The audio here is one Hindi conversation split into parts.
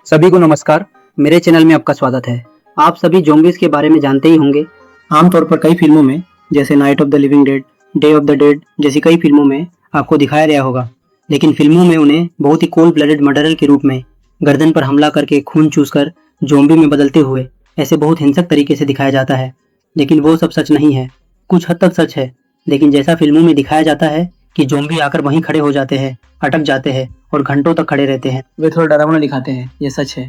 सभी को नमस्कार। मेरे चैनल में आपका स्वागत है। आप सभी ज़ॉम्बीज़ के बारे में जानते ही होंगे। आमतौर पर कई फिल्मों में जैसे night of the living dead, day of the dead जैसी कई फिल्मों में आपको दिखाया गया होगा, लेकिन फिल्मों में उन्हें बहुत ही कोल्ड ब्लडेड मर्डरर के रूप में गर्दन पर हमला करके खून चूसकर ज़ॉम्बी में बदलते हुए ऐसे बहुत हिंसक तरीके से दिखाया जाता है। लेकिन वो सब सच नहीं है। कुछ हद तक सच है, लेकिन जैसा फिल्मों में दिखाया जाता है कि ज़ॉम्बी आकर वहीं खड़े हो जाते हैं, अटक जाते हैं और घंटों तक खड़े रहते हैं, वे थोड़ा डरावना दिखाते हैं, ये सच है।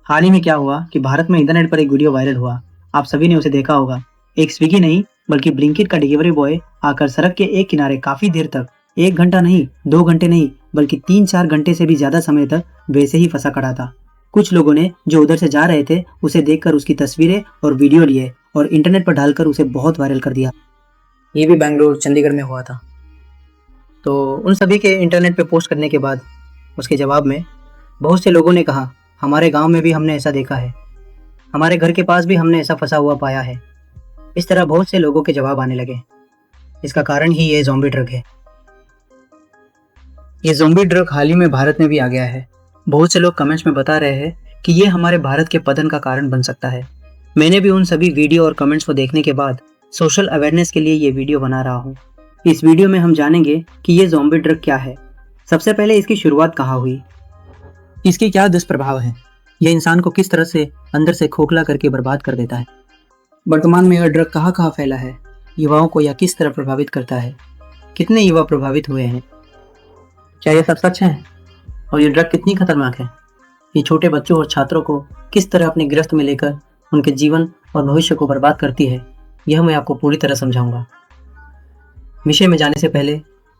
हाल ही में क्या हुआ कि भारत में इंटरनेट पर एक वीडियो वायरल हुआ। आप सभी ने उसे देखा होगा। एक स्विगी नहीं बल्कि ब्लिंकिट का डिलीवरी बॉय आकर सड़क के एक किनारे काफी देर तक, 1 घंटा नहीं, 2 घंटे नहीं, बल्कि 3-4 घंटे से भी ज्यादा समय तक वैसे ही फंसा खड़ा था। कुछ लोगों ने जो उधर से जा रहे थे उसे देखकर उसकी तस्वीरें और वीडियो लिए और इंटरनेट पर डालकर उसे बहुत वायरल कर दिया। ये भी बेंगलुरु, चंडीगढ़ में हुआ था। तो उन सभी के इंटरनेट पे पोस्ट करने के बाद उसके जवाब में बहुत से लोगों ने कहा, हमारे गांव में भी हमने ऐसा देखा है, हमारे घर के पास भी हमने ऐसा फंसा हुआ पाया है। इस तरह बहुत से लोगों के जवाब आने लगे। इसका कारण ही ये ज़ॉम्बी ड्रग है। ये ज़ॉम्बी ड्रग हाल ही में भारत में भी आ गया है। बहुत से लोग कमेंट्स में बता रहे हैं कि ये हमारे भारत के पतन का कारण बन सकता है। मैंने भी उन सभी वीडियो और कमेंट्स को देखने के बाद सोशल अवेयरनेस के लिए ये वीडियो बना रहा हूँ। इस वीडियो में हम जानेंगे कि ये ज़ॉम्बी ड्रग क्या है, सबसे पहले इसकी शुरुआत कहाँ हुई, इसके क्या दुष्प्रभाव हैं, यह इंसान को किस तरह से अंदर से खोखला करके बर्बाद कर देता है, वर्तमान में यह ड्रग कहाँ कहाँ फैला है, युवाओं को यह किस तरह प्रभावित करता है, कितने युवा प्रभावित हुए हैं, क्या यह सब सच है और ये ड्रग कितनी खतरनाक है, ये छोटे बच्चों और छात्रों को किस तरह अपने गिरफ्त में लेकर उनके जीवन और भविष्य को बर्बाद करती है, यह मैं आपको पूरी तरह समझाऊंगा। विषय में जाने से पहले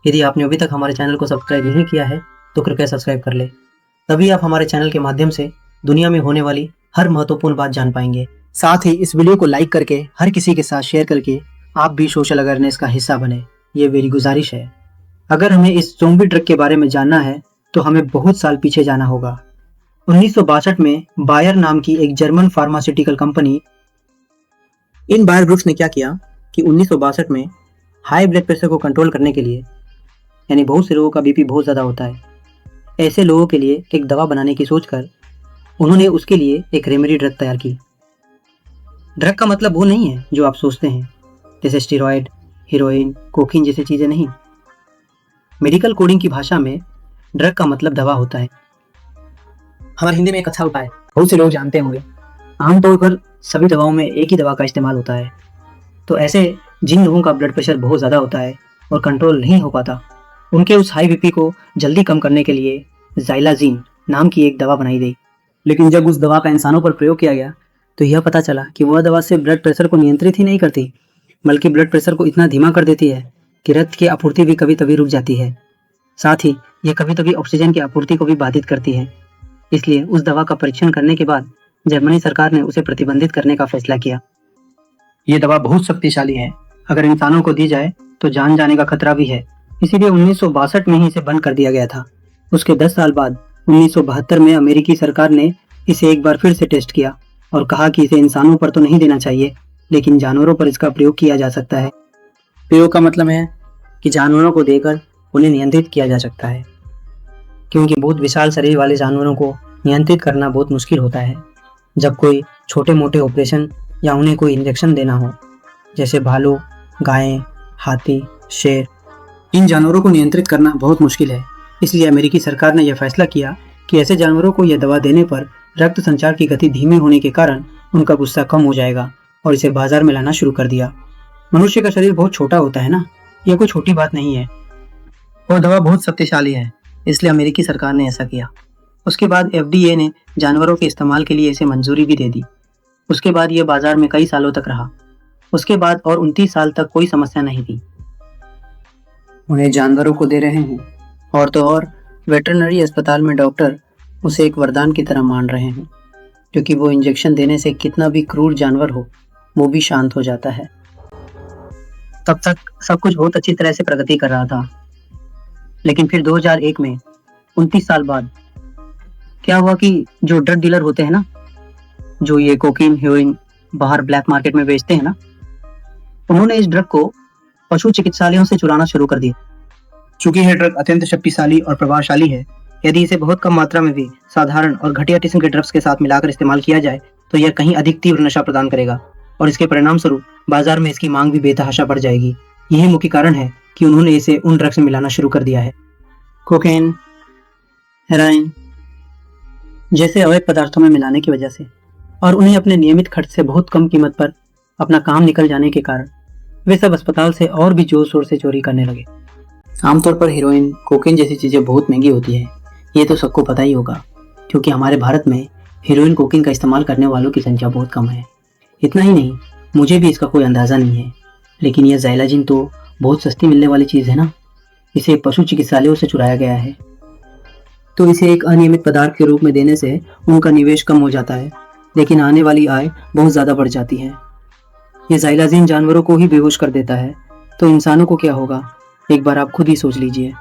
यदि आपने अभी तक हमारे चैनल को सब्सक्राइब नहीं किया है तो कृपया सब्सक्राइब कर ले, तभी आप हमारे चैनल के माध्यम से दुनिया में होने वाली हर महत्वपूर्ण बात जान पाएंगे। साथ ही इस वीडियो को लाइक करके हर किसी के साथ शेयर करके आप भी सोशल अवेयरनेस का हिस्सा बने, ये मेरी गुजारिश है। अगर हमें इस ज़ॉम्बी ड्रग के बारे में जानना है तो हमें बहुत साल पीछे जाना होगा। 1962 में बायर नाम की एक जर्मन फार्मास्यूटिकल कंपनी, इन बायर ग्रुप्स ने क्या किया कि 1962 में हाई ब्लड प्रेशर को कंट्रोल करने के लिए, यानी बहुत से लोगों का बीपी बहुत ज़्यादा होता है, ऐसे लोगों के लिए एक दवा बनाने की सोचकर उन्होंने उसके लिए एक रेमेडी ड्रग तैयार की। ड्रग का मतलब वो नहीं है जो आप सोचते हैं, जैसे स्टेरॉयड, हीरोइन, कोकीन जैसी चीज़ें नहीं। मेडिकल कोडिंग की भाषा में ड्रग का मतलब दवा होता है। हमारे हिंदी में एक अच्छा उपाय बहुत से लोग जानते होंगे। आमतौर पर सभी दवाओं में एक ही दवा का इस्तेमाल होता है। तो ऐसे जिन लोगों का ब्लड प्रेशर बहुत ज़्यादा होता है और कंट्रोल नहीं हो पाता, उनके उस हाई बीपी को जल्दी कम करने के लिए ज़ाइलाज़ीन नाम की एक दवा बनाई गई। लेकिन जब उस दवा का इंसानों पर प्रयोग किया गया तो यह पता चला कि वह दवा सिर्फ ब्लड प्रेशर को नियंत्रित ही नहीं करती, बल्कि ब्लड प्रेशर को इतना धीमा कर देती है कि रक्त की आपूर्ति भी कभी कभी रुक जाती है। साथ ही यह कभी कभी ऑक्सीजन की आपूर्ति को भी बाधित करती है। इसलिए उस दवा का परीक्षण करने के बाद जर्मनी सरकार ने उसे प्रतिबंधित करने का फैसला किया। ये दवा बहुत शक्तिशाली है, अगर इंसानों को दी जाए तो जान जाने का खतरा भी है। इसीलिए 1962 में ही इसे बंद कर दिया गया था। उसके 10 साल बाद 1972 में अमेरिकी सरकार ने इसे एक बार फिर से टेस्ट किया और कहा कि इसे इंसानों पर तो नहीं देना चाहिए, लेकिन जानवरों पर इसका प्रयोग किया जा सकता है। प्रयोग का मतलब है कि जानवरों को देकर उन्हें नियंत्रित किया जा सकता है, क्योंकि बहुत विशाल शरीर वाले जानवरों को नियंत्रित करना बहुत मुश्किल होता है। जब कोई छोटे मोटे ऑपरेशन या उन्हें कोई इंजेक्शन देना हो, जैसे भालू, गायें, हाथी, शेर, इन जानवरों को नियंत्रित करना बहुत मुश्किल है। इसलिए अमेरिकी सरकार ने यह फैसला किया कि ऐसे जानवरों को यह दवा देने पर रक्त संचार की गति धीमी होने के कारण उनका गुस्सा कम हो जाएगा और इसे बाजार में लाना शुरू कर दिया। मनुष्य का शरीर बहुत छोटा होता है ना, यह कोई छोटी बात नहीं है और दवा बहुत शक्तिशाली है, इसलिए अमेरिकी सरकार ने ऐसा किया। उसके बाद FDA ने जानवरों के इस्तेमाल के लिए इसे मंजूरी भी दे दी। उसके बाद यह बाजार में कई सालों तक रहा। उसके बाद और 29 साल तक कोई समस्या नहीं थी। उन्हें जानवरों को दे रहे हैं और तो और वेटरनरी अस्पताल में डॉक्टर उसे एक वरदान की तरह मान रहे हैं, क्योंकि वो इंजेक्शन देने से कितना भी क्रूर जानवर हो वो भी शांत हो जाता है। तब तक सब कुछ बहुत अच्छी तरह से प्रगति कर रहा था, लेकिन फिर 2001 में 29 साल बाद क्या हुआ कि जो ड्रग डीलर होते हैं ना, जो ये कोकीन, हेरोइन बाहर ब्लैक मार्केट में बेचते हैं ना, उन्होंने इस ड्रग को पशु चिकित्सालयों से चुराना शुरू कर दिया। चूंकि यह ड्रग अत्यंत शक्तिशाली और प्रभावशाली है, यदि इसे बहुत कम मात्रा में भी साधारण और घटिया किस्म के ड्रग्स के साथ मिलाकर इस्तेमाल किया जाए तो यह कहीं अधिक तीव्र नशा प्रदान करेगा और इसके परिणाम स्वरूप बाजार में इसकी मांग भी बेतहाशा बढ़ जाएगी। यही मुख्य कारण है कि उन्होंने इसे उन ड्रग्स में मिलाना शुरू कर दिया है। कोकेन, हेरोइन जैसे अवैध पदार्थों में मिलाने की वजह से और उन्हें अपने नियमित खर्च से बहुत कम कीमत पर अपना काम निकल जाने के कारण वे सब अस्पताल से और भी जोर शोर से चोरी करने लगे। आमतौर पर हीरोइन, कोकेन जैसी चीज़ें बहुत महंगी होती है, ये तो सबको पता ही होगा, क्योंकि हमारे भारत में हीरोइन कोकेन का इस्तेमाल करने वालों की संख्या बहुत कम है। इतना ही नहीं, मुझे भी इसका कोई अंदाज़ा नहीं है, लेकिन यह ज़ाइलाजिन तो बहुत सस्ती मिलने वाली चीज़ है ना। इसे पशु चिकित्सालयों से चुराया गया है, तो इसे एक अनियमित पदार्थ के रूप में देने से उनका निवेश कम हो जाता है, लेकिन आने वाली आय बहुत ज़्यादा बढ़ जाती है। ये ज़ाइलाजिन जानवरों को ही बेहोश कर देता है, तो इंसानों को क्या होगा, एक बार आप खुद ही सोच लीजिए।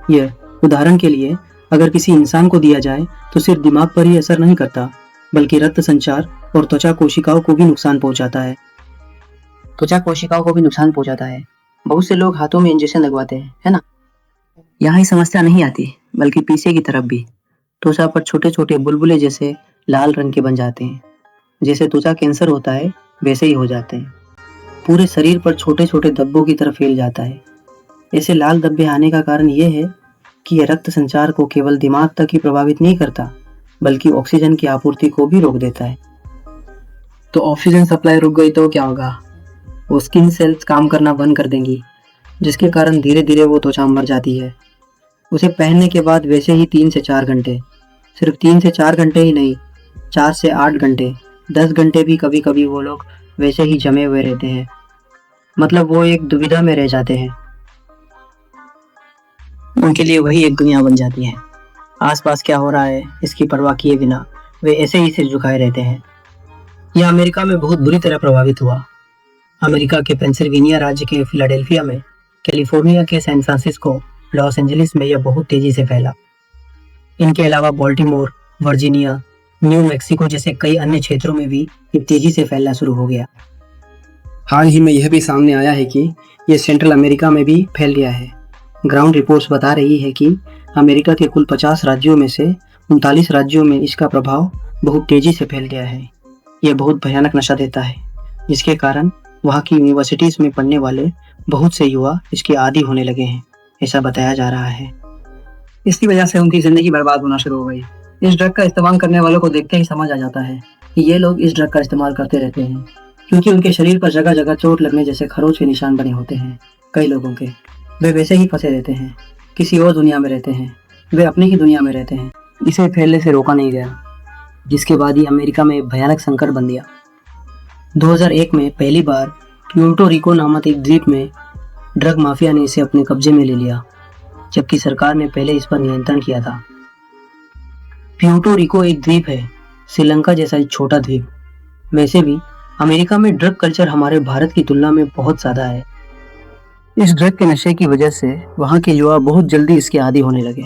यह उदाहरण के लिए अगर किसी इंसान को दिया जाए तो सिर्फ दिमाग पर ही असर नहीं करता, बल्कि रक्त संचार और त्वचा कोशिकाओं को भी नुकसान पहुंचाता है। बहुत से लोग हाथों में इंजेक्शन लगवाते हैं, है ना। यहाँ ही समस्या नहीं आती, बल्कि पीछे की तरफ भी त्वचा पर छोटे छोटे बुलबुले जैसे लाल रंग के बन जाते हैं। जैसे त्वचा कैंसर होता है वैसे ही हो जाते हैं। पूरे शरीर पर छोटे छोटे धब्बों की तरह फैल जाता है। ऐसे लाल धब्बे आने का कारण यह है कि यह रक्त संचार को केवल दिमाग तक ही प्रभावित नहीं करता, बल्कि ऑक्सीजन की आपूर्ति को भी रोक देता है। तो ऑक्सीजन सप्लाई रुक गई तो क्या होगा, वो स्किन सेल्स काम करना बंद कर देंगी, जिसके कारण धीरे धीरे वो त्वचा मर जाती है। उसे पहनने के बाद वैसे ही 3 से 4 घंटे, सिर्फ 3 से 4 घंटे ही नहीं, 4 से 8 घंटे, 10 घंटे भी कभी कभी वो लोग वैसे ही जमे हुए रहते हैं। मतलब वो एक दुविधा में रह जाते हैं। उनके लिए वही एक दुनिया बन जाती है। आसपास क्या हो रहा है इसकी परवाह किए बिना वे ऐसे ही सिर झुकाए रहते हैं। यह अमेरिका में बहुत बुरी तरह प्रभावित हुआ। अमेरिका के पेंसिल्वेनिया राज्य के फिलाडेल्फिया में, कैलिफोर्निया के सैन फ्रांसिस्को, लॉस एंजलिस में यह बहुत तेजी से फैला। इनके अलावा बाल्टीमोर, वर्जीनिया, न्यू मैक्सिको जैसे कई अन्य क्षेत्रों में भी ये तेजी से फैलना शुरू हो गया। हाल ही में यह भी सामने आया है कि यह सेंट्रल अमेरिका में भी फैल गया है। ग्राउंड रिपोर्ट्स बता रही है कि अमेरिका के कुल 50 राज्यों में से 39 राज्यों में इसका प्रभाव बहुत तेजी से फैल गया है। यह बहुत भयानक नशा देता है, जिसके कारण वहाँ की यूनिवर्सिटीज़ में पढ़ने वाले बहुत से युवा इसके आदी होने लगे हैं, ऐसा बताया जा रहा है। इसकी वजह से उनकी ज़िंदगी बर्बाद होना शुरू हो गई। इस ड्रग का इस्तेमाल करने वालों को देखते ही समझ आ जाता है कि ये लोग इस ड्रग का इस्तेमाल करते रहते हैं, क्योंकि उनके शरीर पर जगह जगह चोट लगने जैसे खरोच के निशान बने होते हैं। कई लोगों के वे वैसे ही फंसे रहते हैं, किसी और दुनिया में रहते हैं, वे अपनी ही दुनिया में रहते हैं। इसे फैलने से रोका नहीं गया, जिसके बाद ही अमेरिका में एक भयानक संकट बन गया। 2001 में पहली बार प्यूर्टो रिको नामक एक द्वीप में ड्रग माफिया ने इसे अपने कब्जे में ले लिया, जबकि सरकार ने पहले इस पर नियंत्रण किया था। प्यूर्टो रिको एक द्वीप है, श्रीलंका जैसा एक छोटा द्वीप। वैसे भी अमेरिका में ड्रग कल्चर हमारे भारत की तुलना में बहुत ज़्यादा है। इस ड्रग के नशे की वजह से वहाँ के युवा बहुत जल्दी इसके आदी होने लगे।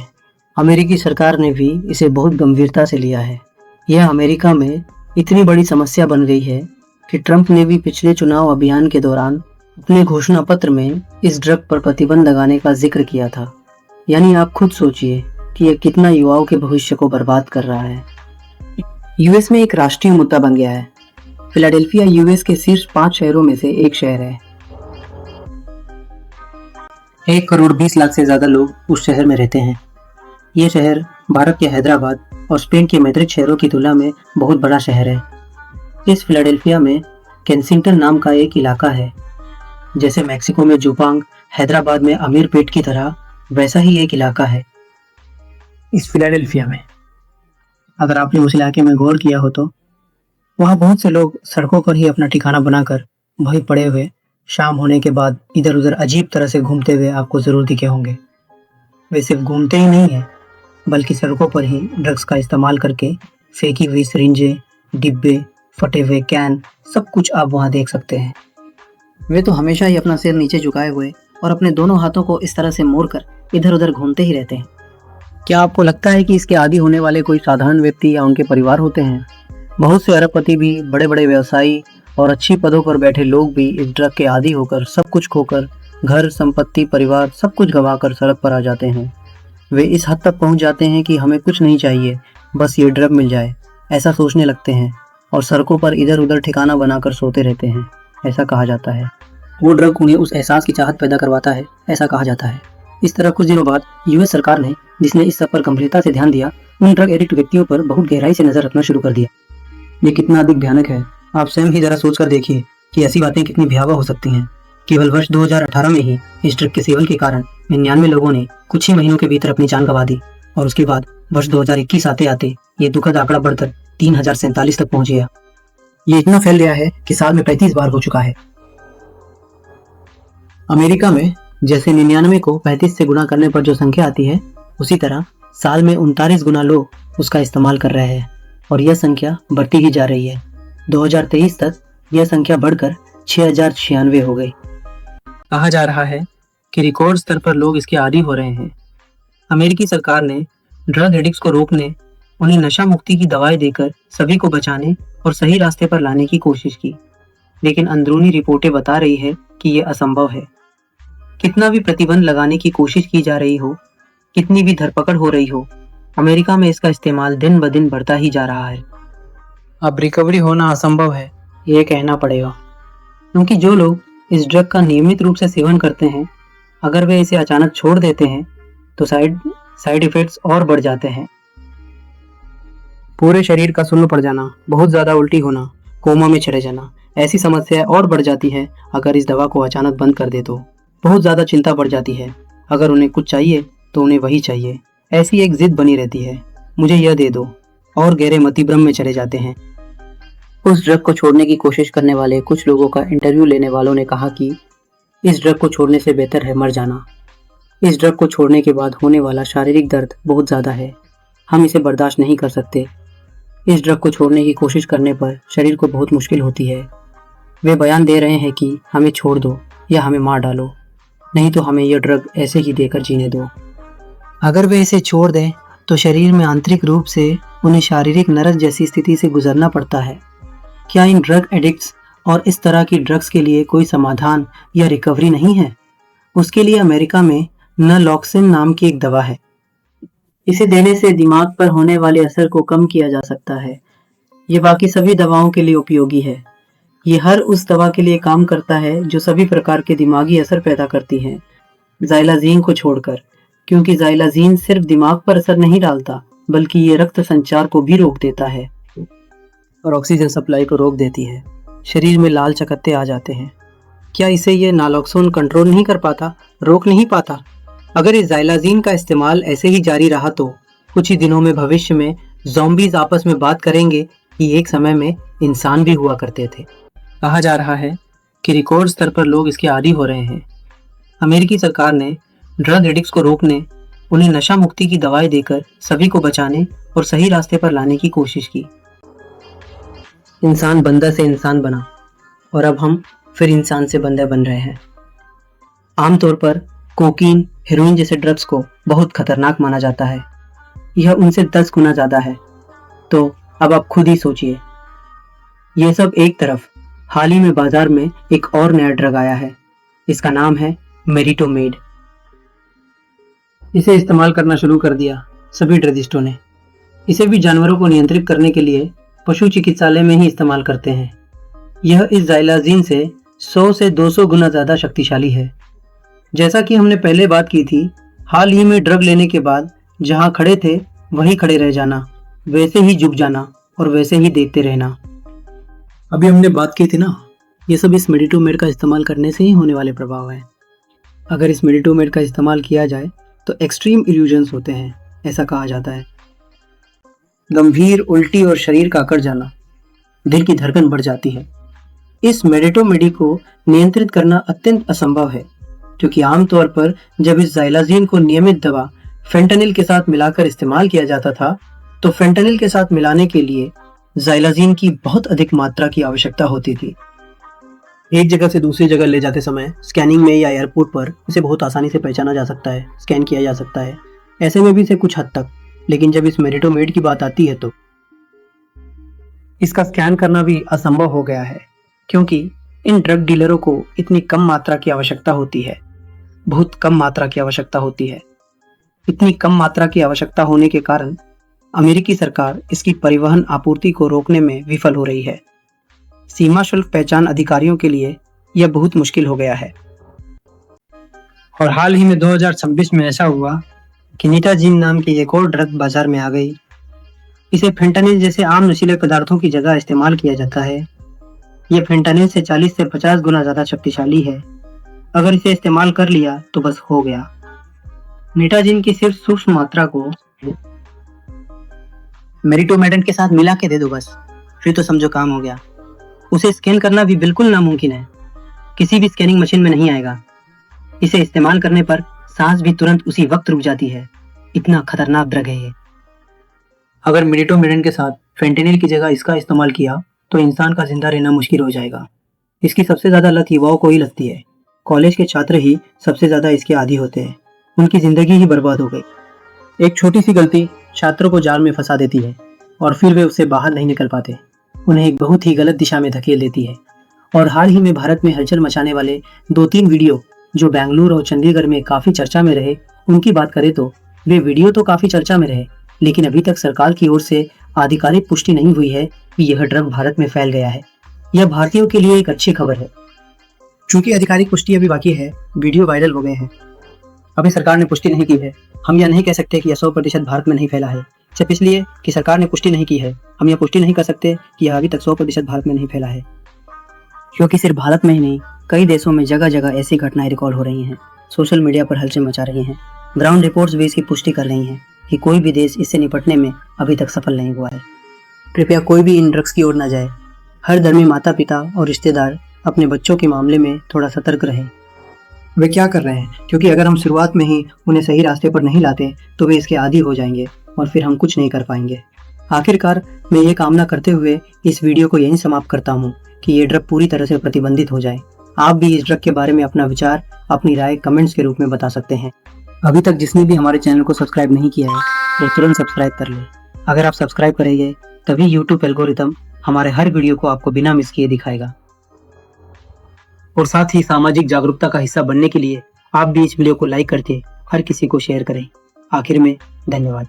अमेरिकी सरकार ने भी इसे बहुत गंभीरता से लिया है। यह अमेरिका में इतनी बड़ी समस्या बन गई है कि ट्रंप ने भी पिछले चुनाव अभियान के दौरान अपने घोषणा पत्र में इस ड्रग पर प्रतिबंध लगाने का जिक्र किया था। यानी आप खुद सोचिए कि यह कितना युवाओं के भविष्य को बर्बाद कर रहा है। यूएस में एक राष्ट्रीय मुद्दा बन गया है। फिलाडेल्फिया यूएस के शीर्ष 5 शहरों में से एक शहर है। 1 करोड़ 20 लाख से ज़्यादा लोग उस शहर में रहते हैं। ये शहर भारत के हैदराबाद और स्पेन के मैड्रिड शहरों की तुलना में बहुत बड़ा शहर है। इस फिलाडेल्फिया में केंसिंगटन नाम का एक इलाका है। जैसे मैक्सिको में जुपांग, हैदराबाद में अमीरपेट की तरह वैसा ही एक इलाका है इस फिलाडेल्फिया में। अगर आपने उस इलाके में गौर किया हो तो वहाँ बहुत से लोग सड़कों पर ही अपना ठिकाना बनाकर वहीं पड़े हुए शाम होने के बाद इधर उधर अजीब तरह से घूमते हुए आपको जरूर दिखे होंगे। वे सिर्फ घूमते ही नहीं हैं, बल्कि सड़कों पर ही ड्रग्स का इस्तेमाल करके फेंकी हुई सिरिंजें, डिब्बे, फटे हुए कैन, सब कुछ आप वहाँ देख सकते हैं। वे तो हमेशा ही अपना सिर नीचे झुकाए हुए और अपने दोनों हाथों को इस तरह से मोड़कर इधर उधर घूमते ही रहते हैं। क्या आपको लगता है कि इसके आदी होने वाले कोई साधारण व्यक्ति या उनके परिवार होते हैं? बहुत से अरबपति भी, बड़े बड़े व्यवसायी और अच्छी पदों पर बैठे लोग भी इस ड्रग के आदी होकर सब कुछ खोकर घर, संपत्ति, परिवार सब कुछ गंवाकर सड़क पर आ जाते हैं। वे इस हद तक पहुंच जाते हैं कि हमें कुछ नहीं चाहिए, बस ये ड्रग मिल जाए, ऐसा सोचने लगते हैं और सड़कों पर इधर उधर ठिकाना बनाकर सोते रहते हैं, ऐसा कहा जाता है। वो ड्रग उन्हें उस एहसास की चाहत पैदा करवाता है, ऐसा कहा जाता है। इस तरह कुछ दिनों बाद यूएस सरकार ने, जिसने इस सब पर गंभीरता से ध्यान दिया, उन ड्रग एडिक्ट व्यक्तियों पर बहुत गहराई से नजर रखना शुरू कर दिया। ये कितना अधिक भयानक है, आप स्वयं ही जरा सोच कर देखिए कि ऐसी बातें कितनी भयावह हो सकती हैं। केवल वर्ष 2018 में ही इस ड्रग के सेवन के कारण 99 लोगों ने कुछ ही महीनों के भीतर अपनी जान गंवा दी और उसके बाद वर्ष 2021 आते आते ये दुखद आंकड़ा बढ़कर 3047 तक पहुंच गया। ये इतना फैल गया है कि साल में 35 बार हो चुका है। अमेरिका में जैसे 99 को 35 से गुणा करने पर जो संख्या आती है, उसी तरह साल में 39 गुना लोग उसका इस्तेमाल कर रहे हैं और यह संख्या बढ़ती ही जा रही है। 2023 तक यह संख्या बढ़कर 6096 हो गई। कहा जा रहा है कि रिकॉर्ड स्तर पर लोग इसके आदी हो रहे हैं। अमेरिकी सरकार ने ड्रग एडिक्ट्स को रोकने, उन्हें नशा मुक्ति की दवाएं देकर सभी को बचाने और सही रास्ते पर लाने की कोशिश की, लेकिन अंदरूनी रिपोर्टें बता रही है कि यह असंभव है। कितना भी प्रतिबंध लगाने की कोशिश की जा रही हो, कितनी भी धरपकड़ हो रही हो, अमेरिका में इसका इस्तेमाल दिन ब दिन बढ़ता ही जा रहा है। अब रिकवरी होना असंभव है, ये कहना पड़ेगा, क्योंकि जो लोग इस ड्रग का नियमित रूप से सेवन करते हैं, अगर वे इसे अचानक छोड़ देते हैं तो साइड इफेक्ट्स और बढ़ जाते हैं। पूरे शरीर का सुन्न पड़ जाना, बहुत ज़्यादा उल्टी होना, कोमा में चले जाना, ऐसी समस्याएं और बढ़ जाती है अगर इस दवा को अचानक बंद कर दे तो। बहुत ज़्यादा चिंता बढ़ जाती है, अगर उन्हें कुछ चाहिए तो उन्हें वही चाहिए, ऐसी एक जिद बनी रहती है, मुझे यह दे दो, और गहरे मतिभ्रम में चले जाते हैं। उस ड्रग को छोड़ने की कोशिश करने वाले कुछ लोगों का इंटरव्यू लेने वालों ने कहा कि इस ड्रग को छोड़ने से बेहतर है मर जाना। इस ड्रग को छोड़ने के बाद होने वाला शारीरिक दर्द बहुत ज़्यादा है, हम इसे बर्दाश्त नहीं कर सकते। इस ड्रग को छोड़ने की कोशिश करने पर शरीर को बहुत मुश्किल होती है। वे बयान दे रहे हैं कि हमें छोड़ दो या हमें मार डालो, नहीं तो हमें यह ड्रग ऐसे ही देकर जीने दो। अगर वे इसे छोड़ दें तो शरीर में आंतरिक रूप से उन्हें शारीरिक नरक जैसी स्थिति से गुजरना पड़ता है। क्या इन ड्रग एडिक्ट्स और इस तरह की ड्रग्स के लिए कोई समाधान या रिकवरी नहीं है? उसके लिए अमेरिका में नलोक्सिन नाम की एक दवा है। इसे देने से दिमाग पर होने वाले असर को कम किया जा सकता है। ये बाकी सभी दवाओं के लिए उपयोगी है। ये हर उस दवा के लिए काम करता है जो सभी प्रकार के दिमागी असर पैदा करती है, ज़ाइलाज़ीन को छोड़कर, क्योंकि ज़ाइलाज़ीन सिर्फ दिमाग पर असर नहीं डालता, बल्कि ये रक्त संचार को भी रोक देता है और ऑक्सीजन सप्लाई को रोक देती है। शरीर में लाल चकत्ते आ जाते हैं। क्या इसे ये नालोक्सोन कंट्रोल नहीं कर पाता, रोक नहीं पाता? अगर इस ज़ाइलाज़ीन का इस्तेमाल ऐसे ही जारी रहा तो कुछ ही दिनों में भविष्य में ज़ॉम्बीज आपस में बात करेंगे कि एक समय में इंसान भी हुआ करते थे। कहा जा रहा है कि रिकॉर्ड स्तर पर लोग इसके आदी हो रहे हैं। अमेरिकी सरकार ने ड्रग एडिक्ट्स को रोकने, उन्हें नशा मुक्ति की दवाएं देकर सभी को बचाने और सही रास्ते पर लाने की कोशिश की। इंसान बंदर से इंसान बना और अब हम फिर इंसान से बंदर बन रहे हैं। आमतौर पर कोकीन, हेरोइन जैसे ड्रग्स को बहुत खतरनाक माना जाता है। यह उनसे 10 गुना ज़्यादा है। तो अब आप खुद ही सोचिए। यह सब एक तरफ, हाल ही में बाजार में एक और नया ड्रग आया है। इसका नाम है मेरिटोमेड। इसे इस्तेमाल करना शुरू कर दिया सभी ड्रगिस्टों ने। इसे भी जानवरों को नियंत्रित करने के लिए पशु चिकित्सालय में ही इस्तेमाल करते हैं। यह इस ज़ाइलाज़ीन से 100 से 200 गुना ज़्यादा शक्तिशाली है। जैसा कि हमने पहले बात की थी, हाल ही में ड्रग लेने के बाद जहां खड़े थे वहीं खड़े रह जाना, वैसे ही झुक जाना और वैसे ही देखते रहना। अभी हमने बात की थी ना, ये सब इस मेडिटोमेड का इस्तेमाल करने से ही होने वाले प्रभाव हैं। अगर इस मेडिटोमेड का इस्तेमाल किया जाए तो एक्सट्रीम इल्यूजन्स होते हैं, ऐसा कहा जाता है। गंभीर उल्टी और शरीर का अकड़ जाना, दिल की धड़कन बढ़ जाती है। इस मेडिटोमेडी को नियंत्रित करना अत्यंत असंभव है, क्योंकि आमतौर पर जब इस ज़ाइलाज़ीन को नियमित दवा फेंटानिल के साथ मिलाकर इस्तेमाल किया जाता था, तो फेंटानिल के साथ मिलाने के लिए ज़ाइलाज़ीन की बहुत अधिक मात्रा की आवश्यकता होती थी। एक जगह से दूसरी जगह ले जाते समय स्कैनिंग में या एयरपोर्ट पर इसे बहुत आसानी से पहचाना जा सकता है, स्कैन किया जा सकता है, ऐसे में भी इसे कुछ हद तक। लेकिन जब इस मेरिटोमेड की बात आती है तो इसका स्कैन करना भी असंभव हो गया है, क्योंकि इन ड्रग डीलरों को इतनी कम मात्रा की आवश्यकता होती है, बहुत कम मात्रा की आवश्यकता होती है। इतनी कम मात्रा की आवश्यकता होने के कारण अमेरिकी सरकार इसकी परिवहन आपूर्ति को रोकने में विफल हो रही है। सीमा शुल्क पहचान अधिकारियों के लिए यह बहुत मुश्किल हो गया है। और हाल ही में 2026 में ऐसा हुआ कि नीटाजीन नाम की एक और ड्रग बाजार में आ गई। इसे फेंटानिल जैसे आम नशीले पदार्थों की जगह इस्तेमाल किया जाता है। यह फेंटानिल से 40 से 50 गुना ज्यादा शक्तिशाली है। अगर इसे इस्तेमाल कर लिया तो बस हो गया। नीटाजीन की सिर्फ सूक्ष्म मात्रा को मेरिटोमेडन के साथ मिला के दे दो बस, फिर तो समझो काम हो गया। उसे स्कैन करना भी बिल्कुल नामुमकिन है, किसी भी स्कैनिंग मशीन में नहीं आएगा। इसे इस्तेमाल करने पर सांस भी तुरंत उसी वक्त रुक जाती है। इतना खतरनाक ड्रग है ये। अगर मेरिटोमेडन के साथ फेंटेनिल की जगह इसका इस्तेमाल किया तो इंसान का जिंदा रहना मुश्किल हो जाएगा। इसकी सबसे ज्यादा लत युवाओं को ही लगती है। कॉलेज के छात्र ही सबसे ज्यादा इसके आदी होते हैं। उनकी जिंदगी ही बर्बाद हो गई। एक छोटी सी गलती छात्रों को जाल में फंसा देती है और फिर वे उससे बाहर नहीं निकल पाते। उन्हें एक बहुत ही गलत दिशा में धकेल देती है। और हाल ही में भारत में हलचल मचाने वाले 2-3 वीडियो जो बेंगलुरु और चंडीगढ़ में काफी चर्चा में रहे, उनकी बात करें तो वे वीडियो तो काफी चर्चा में रहे, लेकिन अभी तक सरकार की ओर से आधिकारिक पुष्टि नहीं हुई है कि यह ड्रग भारत में फैल गया है। यह भारतीयों के लिए एक अच्छी खबर है। चूंकि आधिकारिक पुष्टि अभी बाकी है, वीडियो वायरल हो गए हैं, अभी सरकार ने पुष्टि नहीं की है। हम यह नहीं कह सकते कि यह 100% भारत में नहीं फैला है। सिर्फ इसलिए कि सरकार ने पुष्टि नहीं की है, हम यह पुष्टि नहीं कर सकते कि यह अभी तक 100% भारत में नहीं फैला है। क्योंकि सिर्फ भारत में ही नहीं, कई देशों में जगह जगह ऐसी घटनाएं रिकॉर्ड हो रही हैं, सोशल मीडिया पर हलचल मचा रही हैं। ग्राउंड रिपोर्ट्स भी इसकी पुष्टि कर रही हैं कि कोई भी देश इससे निपटने में अभी तक सफल नहीं हुआ है। कृपया कोई भी इन ड्रग्स की ओर न जाए। हर धर्मी माता पिता और रिश्तेदार अपने बच्चों के मामले में थोड़ा सतर्क रहें। वे क्या कर रहे हैं, क्योंकि अगर हम शुरुआत में ही उन्हें सही रास्ते पर नहीं लाते तो वे इसके आदी हो जाएंगे और फिर हम कुछ नहीं कर पाएंगे। आखिरकार मैं ये कामना करते हुए इस वीडियो को यहीं समाप्त करता हूँ कि ये ड्रग पूरी तरह से प्रतिबंधित हो जाए। आप भी इस ड्रग के बारे में अपना विचार, अपनी राय कमेंट्स के रूप में बता सकते हैं। अभी तक जिसने भी हमारे चैनल को सब्सक्राइब नहीं किया है वो तुरंत सब्सक्राइब कर ले। अगर आप सब्सक्राइब करेंगे तभी यूट्यूब एल्गोरिथम हमारे हर वीडियो को आपको बिना मिस किए दिखाएगा। और साथ ही सामाजिक जागरूकता का हिस्सा बनने के लिए आप भी इस वीडियो को लाइक करके हर किसी को शेयर करें। आखिर में धन्यवाद।